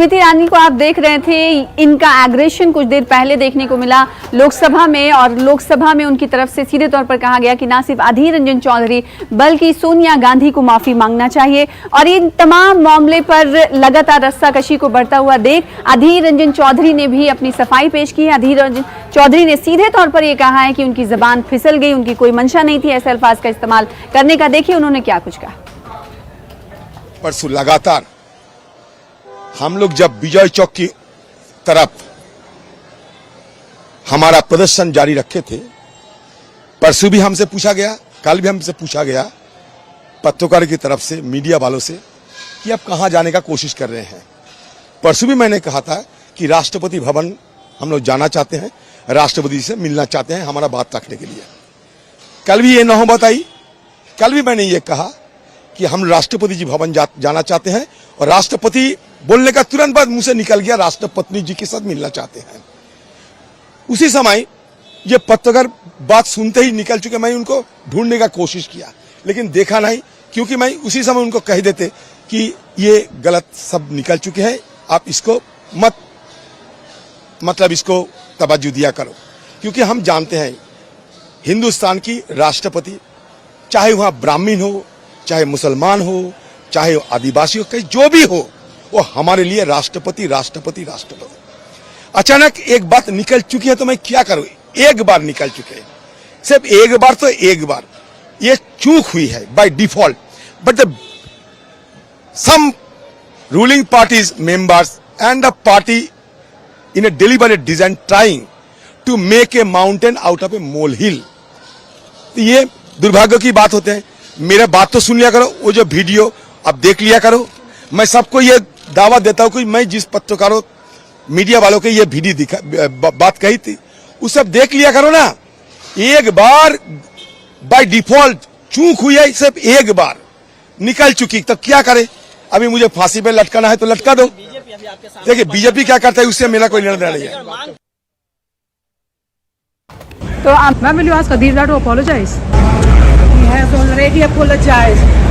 स्मृति ईरानी को आप देख रहे थे, इनका एग्रेशन कुछ देर पहले देखने को मिला लोकसभा में, और लोकसभा में उनकी तरफ से सीधे तौर पर कहा गया कि ना सिर्फ अधीर रंजन चौधरी बल्कि सोनिया गांधी को माफी मांगना चाहिए। और इन तमाम मामले पर लगातार रस्साकशी को बढ़ता हुआ देख अधीर रंजन चौधरी ने भी अपनी सफाई पेश की है। अधीर रंजन चौधरी ने सीधे तौर पर यह कहा है कि उनकी जबान फिसल गई, उनकी कोई मंशा नहीं थी ऐसे अल्फाज का इस्तेमाल करने का। देखिए उन्होंने क्या कुछ कहा। परसों लगातार हम लोग जब विजय चौक की तरफ हमारा प्रदर्शन जारी रखे थे, परसों भी हमसे पूछा गया, कल भी हमसे पूछा गया पत्रकार की तरफ से, मीडिया वालों से, कि आप कहां जाने का कोशिश कर रहे हैं। परसों भी मैंने कहा था कि राष्ट्रपति भवन हम लोग जाना चाहते हैं, राष्ट्रपति से मिलना चाहते हैं हमारा बात रखने के लिए। कल भी ये नौबत आई, कल भी मैंने ये कहा कि हम राष्ट्रपति जी भवन जाना चाहते हैं, और राष्ट्रपति बोलने का तुरंत बाद मुंह से निकल गया राष्ट्रपति जी के साथ मिलना चाहते हैं। उसी समय ये पत्रकार बात सुनते ही निकल चुके। मैं उनको ढूंढने का कोशिश किया लेकिन देखा नहीं, क्योंकि मैं उसी समय उनको कह देते कि ये गलत सब निकल चुके हैं, आप इसको मतलब इसको तवज्जो दिया करो। क्योंकि हम जानते हैं हिंदुस्तान की राष्ट्रपति, चाहे वहां ब्राह्मण हो, चाहे मुसलमान हो, चाहे आदिवासी हो, कहीं जो भी हो, वो हमारे लिए राष्ट्रपति राष्ट्रपति राष्ट्रपति। अचानक एक बात निकल चुकी है तो मैं क्या करूं। एक बार निकल चुके हैं, सिर्फ एक बार, तो एक बार ये चूक हुई है by default. But the some ruling parties members and the party in a deliberate design trying to make a mountain out of a molehill. ये दुर्भाग्य की बात होते हैं। मेरा बात तो सुन लिया करो, वो जो वीडियो अब देख लिया करो। मैं सबको ये दावा देता हूं कि मैं जिस पत्रकारों मीडिया वालों के ये वीडियो बात कही थी, वो सब देख लिया करो ना। एक बार बाय डिफॉल्ट चूक हुई है, सिर्फ एक बार निकल चुकी, तो क्या करे। अभी मुझे फांसी पे लटकाना है तो लटका दो। देखिए बीजेपी क्या करता है उससे मेरा कोई निर्णय नहीं है। तो ma'am, will you ask Adhir to apologize? He has already apologized.